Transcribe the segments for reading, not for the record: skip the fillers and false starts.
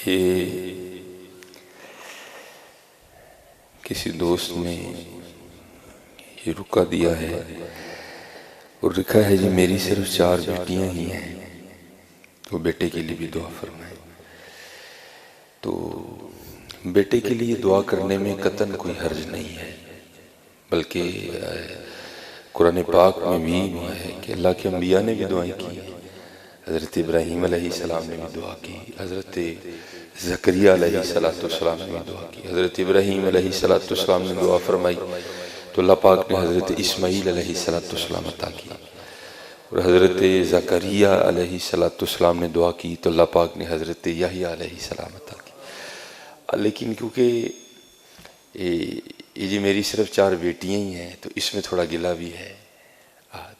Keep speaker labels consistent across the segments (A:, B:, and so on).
A: یہ کسی دوست نے یہ رکا دیا ہے اور لکھا ہے جی میری صرف 4 بیٹیاں ہی ہیں تو بیٹے کے لیے بھی دعا فرمائیں۔ تو بیٹے کے لیے دعا کرنے میں قطعاً کوئی حرج نہیں ہے، بلکہ قرآن پاک میں بھی ہے کہ اللہ کے انبیاء نے بھی دعائیں کی ہیں۔ حضرت ابراہیم علیہ السلام نے بھی دعا کی، حضرت زکریا علیہ السلام نے بھی دعا کی، حضرت ابراہیم علیہ السلام نے دعا فرمائی تو اللہ پاک نے حضرت اسماعیل علیہ السلام عطا کی، اور حضرت زکریا علیہ السلام نے دعا کی تو اللہ پاک نے حضرت یحییٰ علیہ السلام عطا کی۔ لیکن کیونکہ یہ جی میری صرف 4 بیٹیاں ہی ہیں تو اس میں تھوڑا گلہ بھی ہے،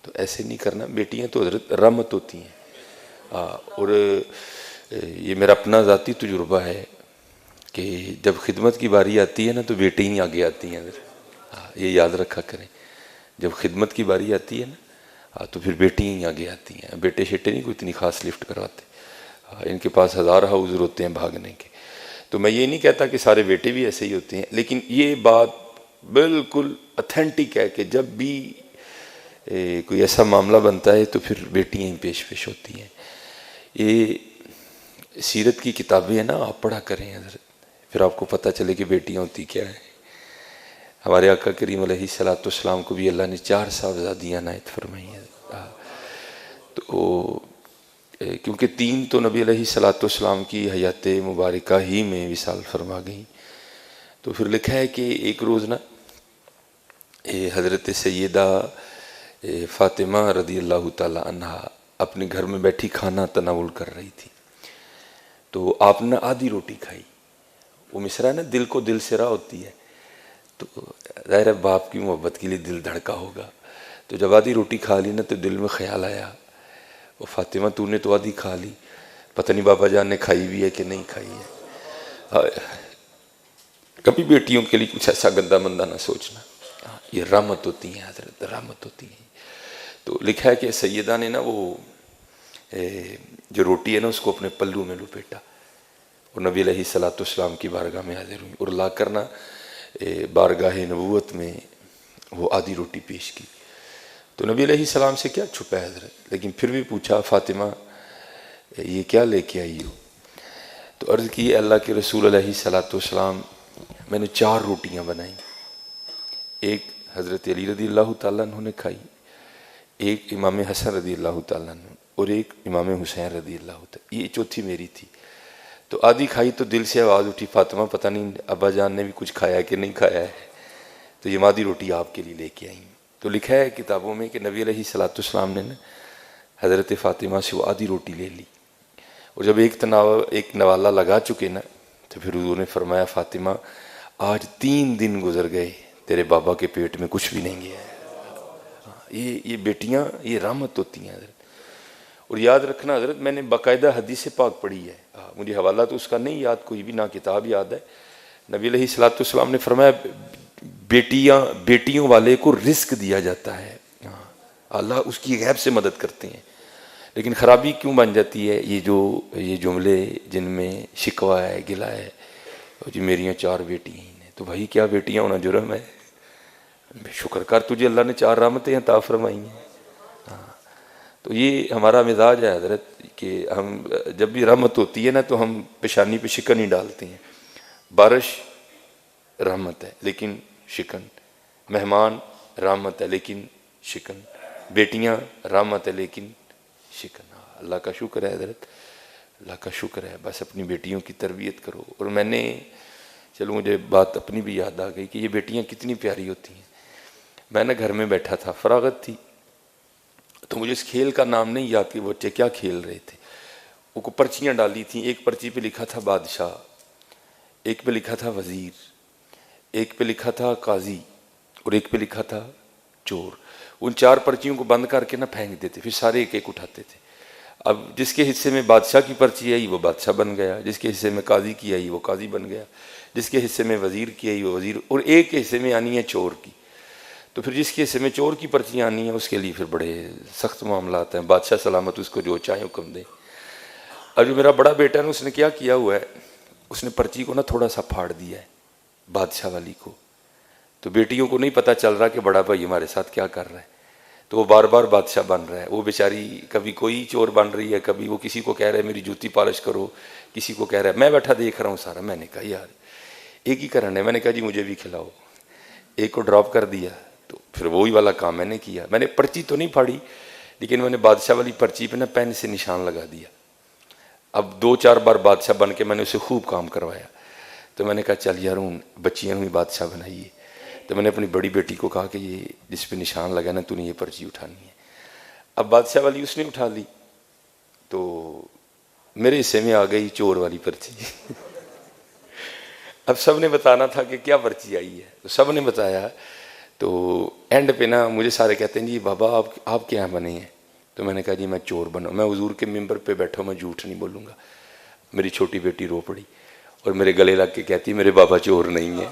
A: تو ایسے نہیں کرنا، بیٹیاں تو حضرت رحمت ہوتی ہیں۔ اور یہ میرا اپنا ذاتی تجربہ ہے کہ جب خدمت کی باری آتی ہے نا تو بیٹے ہی آگے آتی ہیں، یہ یاد رکھا کریں، جب خدمت کی باری آتی ہے نا تو پھر بیٹی ہی آگے آتی ہیں، بیٹے شیٹے نہیں کوئی اتنی خاص لفٹ کرواتے، ان کے پاس ہزار حوضر ہوتے ہیں بھاگنے کے۔ تو میں یہ نہیں کہتا کہ سارے بیٹے بھی ایسے ہی ہوتے ہیں، لیکن یہ بات بالکل اتھینٹک ہے کہ جب بھی کوئی ایسا معاملہ بنتا ہے تو پھر بیٹیاں ہی پیش ہوتی ہیں۔ یہ سیرت کی کتابیں ہیں نا، آپ پڑھا کریں حضرت، پھر آپ کو پتہ چلے کہ بیٹیاں ہوتی کیا ہیں۔ ہمارے آقا کریم علیہ السلام کو بھی اللہ نے 4 صاحبزادیاں عنایت فرمائی ہیں، تو کیونکہ 3 تو نبی علیہ السلام کی حیات مبارکہ ہی میں وصال فرما گئیں، تو پھر لکھا ہے کہ ایک روز نا حضرت سیدہ فاطمہ رضی اللہ تعالی عنہا اپنے گھر میں بیٹھی کھانا تناول کر رہی تھی، تو آپ نے آدھی روٹی کھائی۔ وہ مصرع نا دل کو دل سے راہ ہوتی ہے، تو ظاہر ہے باپ کی محبت کے لیے دل دھڑکا ہوگا، تو جب آدھی روٹی کھا لی نا تو دل میں خیال آیا وہ فاطمہ تو نے تو آدھی کھا لی، پتہ نہیں بابا جان نے کھائی بھی ہے کہ نہیں کھائی ہے۔ کبھی بیٹیوں کے لیے کچھ ایسا گندا مندہ نہ سوچنا، یہ رحمت ہوتی ہیں حضرت، رحمت ہوتی ہیں۔ تو لکھا ہے کہ سیدہ نے نا وہ جو روٹی ہے نا اس کو اپنے پلو میں لپیٹا اور نبی علیہ السلام کی بارگاہ میں حاضر ہوئی اور لا کر نا بارگاہ نبوت میں وہ آدھی روٹی پیش کی۔ تو نبی علیہ السلام سے کیا چھپا ہے حضرت، لیکن پھر بھی پوچھا فاطمہ یہ کیا لے کے آئی ہو؟ تو عرض کی اللہ کے رسول علیہ السلام میں نے 4 روٹیاں بنائیں، ایک حضرت علی رضی اللہ تعالیٰ عنہ نے کھائی، ایک امام حسن رضی اللہ تعالیٰ عنہ اور ایک امام حسین رضی اللہ تعالیٰ، یہ چوتھی میری تھی۔ تو آدھی کھائی تو دل سے آواز اٹھی فاطمہ پتہ نہیں ابا جان نے بھی کچھ کھایا کہ نہیں کھایا ہے، تو یہ آدھی روٹی آپ کے لیے لے کے آئیں۔ تو لکھا ہے کتابوں میں کہ نبی علیہ السلام نے حضرت فاطمہ سے وہ آدھی روٹی لے لی، اور جب ایک نوالا لگا چکے نا تو پھر حضور نے فرمایا فاطمہ آج 3 دن گزر گئے تیرے بابا کے پیٹ میں کچھ بھی نہیں گیا ہے۔ یہ بیٹیاں یہ رحمت ہوتی ہیں حضرت۔ اور یاد رکھنا حضرت، میں نے باقاعدہ حدیث پاک پڑھی ہے، مجھے حوالہ تو اس کا نہیں یاد کوئی بھی، نہ کتاب یاد ہے۔ نبی علیہ السلام نے فرمایا بیٹیوں والے کو رزق دیا جاتا ہے، اللہ اس کی غیب سے مدد کرتے ہیں۔ لیکن خرابی کیوں بن جاتی ہے؟ یہ جملے جن میں شکوہ ہے، گلہ ہے، جی میریاں 4 بیٹیاں ہیں، تو بھائی کیا بیٹیاں ہونا جرم ہے؟ شکر کر تجھے اللہ نے 4 رحمتیں عطا فرمائی ہیں۔ تو یہ ہمارا مزاج ہے حضرت کہ ہم جب بھی رحمت ہوتی ہے نا تو ہم پیشانی پہ شکن ہی ڈالتے ہیں۔ بارش رحمت ہے لیکن شکن، مہمان رحمت ہے لیکن شکن، بیٹیاں رحمت ہے لیکن شکن۔ اللہ کا شکر ہے حضرت، اللہ کا شکر ہے، بس اپنی بیٹیوں کی تربیت کرو۔ اور میں نے چلو مجھے بات اپنی بھی یاد آ گئی کہ یہ بیٹیاں کتنی پیاری ہوتی ہیں۔ میں نے گھر میں بیٹھا تھا، فراغت تھی، تو مجھے اس کھیل کا نام نہیں یاد کہ بچے کیا کھیل رہے تھے۔ وہ کو پرچیاں ڈالی تھیں، ایک پرچی پہ لکھا تھا بادشاہ، ایک پہ لکھا تھا وزیر، ایک پہ لکھا تھا قاضی اور ایک پہ لکھا تھا چور۔ ان 4 پرچیوں کو بند کر کے نہ پھینک دیتے، پھر سارے ایک ایک اٹھاتے تھے۔ اب جس کے حصے میں بادشاہ کی پرچی آئی وہ بادشاہ بن گیا، جس کے حصے میں قاضی کی آئی وہ قاضی بن گیا، جس کے حصے میں وزیر کی آئی وہ وزیر، اور ایک کے حصے میں آنی ہے چور کی۔ تو پھر جس کے حصے میں چور کی پرچیاں آنی ہیں اس کے لیے پھر بڑے سخت معاملات ہیں، بادشاہ سلامت اس کو جو چاہے حکم دے۔ اور جو میرا بڑا بیٹا ہے اس نے کیا کیا ہوا ہے، اس نے پرچی کو نا تھوڑا سا پھاڑ دیا ہے بادشاہ والی کو. تو بیٹیوں کو نہیں پتہ چل رہا کہ بڑا بھائی ہمارے ساتھ کیا کر رہا ہے. تو وہ بار بار بادشاہ بن رہا ہے. وہ بیچاری کبھی کوئی چور بن رہی ہے, کبھی وہ کسی کو کہہ رہا ہے میری جوتی پالش کرو, کسی کو کہہ رہا ہے. میں بیٹھا دیکھ رہا ہوں سارا. میں نے کہا یار ایک ہی کرن ہے. میں نے کہا جی مجھے بھی کھلاؤ. ایک کو ڈراپ کر دیا. تو پھر وہی والا کام میں نے کیا. میں نے پرچی تو نہیں پھاڑی, لیکن میں نے بادشاہ والی پرچی پہ نا پین سے نشان لگا دیا. اب 2-4 بار بادشاہ بن کے میں نے اسے خوب کام کروایا. تو میں نے کہا چل یار ہوں بچیاں ہوئی بادشاہ بنائیے. تو میں نے اپنی بڑی بیٹی کو کہا کہ یہ جس پہ نشان لگا نا تو نے یہ پرچی اٹھانی ہے. اب بادشاہ والی اس نے اٹھا لی. تو میرے حصے میں آ گئی چور والی پرچی. اب سب نے بتانا تھا کہ کیا پرچی آئی ہے. تو سب نے بتایا. تو اینڈ پہ نا مجھے سارے کہتے ہیں جی بابا آپ کیا بنے ہیں. تو میں نے کہا جی میں چور بنا. میں حضور کے ممبر پہ بیٹھا ہوں, میں جھوٹ نہیں بولوں گا. میری چھوٹی بیٹی رو پڑی اور میرے گلے لگ کے کہتی میرے بابا چور نہیں ہے.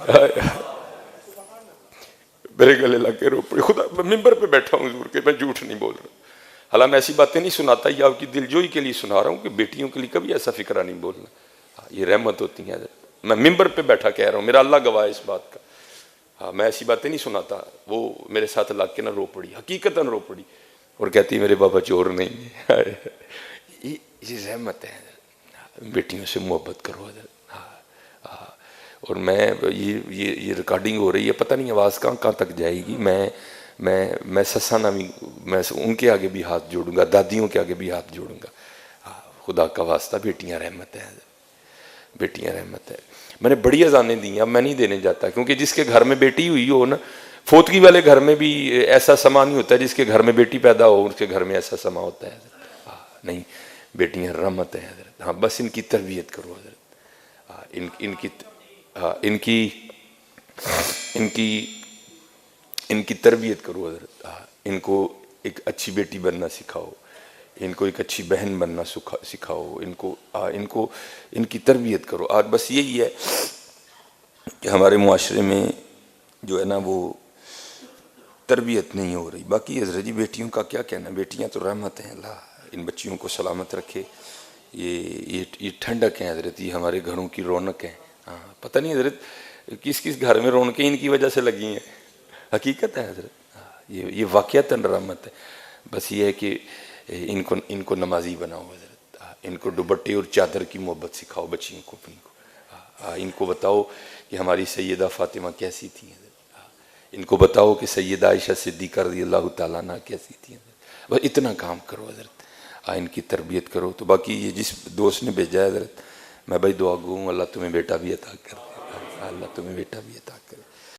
A: میرے گلے لگ کے رو پڑی. خدا میں ممبر پہ بیٹھا ہوں حضور کے, میں جھوٹ نہیں بول رہا. حالانکہ میں ایسی باتیں نہیں سناتا, یہ آپ کی دلجوئی کے لیے سنا رہا ہوں کہ بیٹیوں کے لیے کبھی ایسا فکرہ نہیں بولنا. یہ رحمت ہوتی ہیں. میں ممبر پہ بیٹھا کہہ رہا ہوں, میرا اللہ گواہ ہے اس بات کا. ہاں میں ایسی باتیں نہیں سناتا. وہ میرے ساتھ لگ کے نہ رو پڑی, حقیقتاً رو پڑی, اور کہتی میرے بابا چور نہیں ہے. یہ رحمت ہے. بیٹیوں سے محبت کرو. اور میں یہ ریکارڈنگ ہو رہی ہے, پتہ نہیں آواز کہاں تک جائے گی. میں سسا نامی, میں ان کے آگے بھی ہاتھ جوڑوں گا, دادیوں کے آگے بھی ہاتھ جوڑوں گا. خدا کا واسطہ بیٹیاں رحمت ہیں, بیٹیاں رحمت ہے. میں نے بڑی اذانیں دی ہیں, اب میں نہیں دینے جاتا, کیونکہ جس کے گھر میں بیٹی ہوئی ہو نا, فوتگی والے گھر میں بھی ایسا سما نہیں ہوتا. جس کے گھر میں بیٹی پیدا ہو اس کے گھر میں ایسا سما ہوتا ہے. نہیں, بیٹیاں رحمت ہیں حضرت. ہاں بس ان کی تربیت کرو حضرت. ان کی تربیت کرو حضرت. ان کو ایک اچھی بیٹی بننا سکھاؤ, ان کو ایک اچھی بہن بننا سکھاؤ. ان کی تربیت کرو. آج بس یہی ہے کہ ہمارے معاشرے میں جو ہے نا وہ تربیت نہیں ہو رہی. باقی حضرت جی بیٹیوں کا کیا کہنا, بیٹیاں تو رحمت ہیں. اللہ ان بچیوں کو سلامت رکھے. یہ ٹھنڈک ہیں حضرت, یہ ہمارے گھروں کی رونق ہیں. ہاں پتہ نہیں حضرت کس گھر میں رونقیں ان کی وجہ سے لگی ہیں. حقیقت ہے حضرت, یہ واقعتاً رحمت ہے. بس یہ ہے کہ ان کو نمازی بناؤ حضرت. ان کو دوپٹے اور چادر کی محبت سکھاؤ بچیوں کو اپنی کو. ان کو بتاؤ کہ ہماری سیدہ فاطمہ کیسی تھی حضرت. ان کو بتاؤ کہ سیدہ عائشہ صدیقہ رضی اللہ تعالیٰ عنہ کیسی تھی حضرت. بس اتنا کام کرو حضرت, ان کی تربیت کرو. تو باقی یہ جس دوست نے بھیجا ہے حضرت, میں بھائی دعا گوں اللہ تمہیں بیٹا بھی عطا کر دے. اللہ تمہیں بیٹا بھی عطا کرے.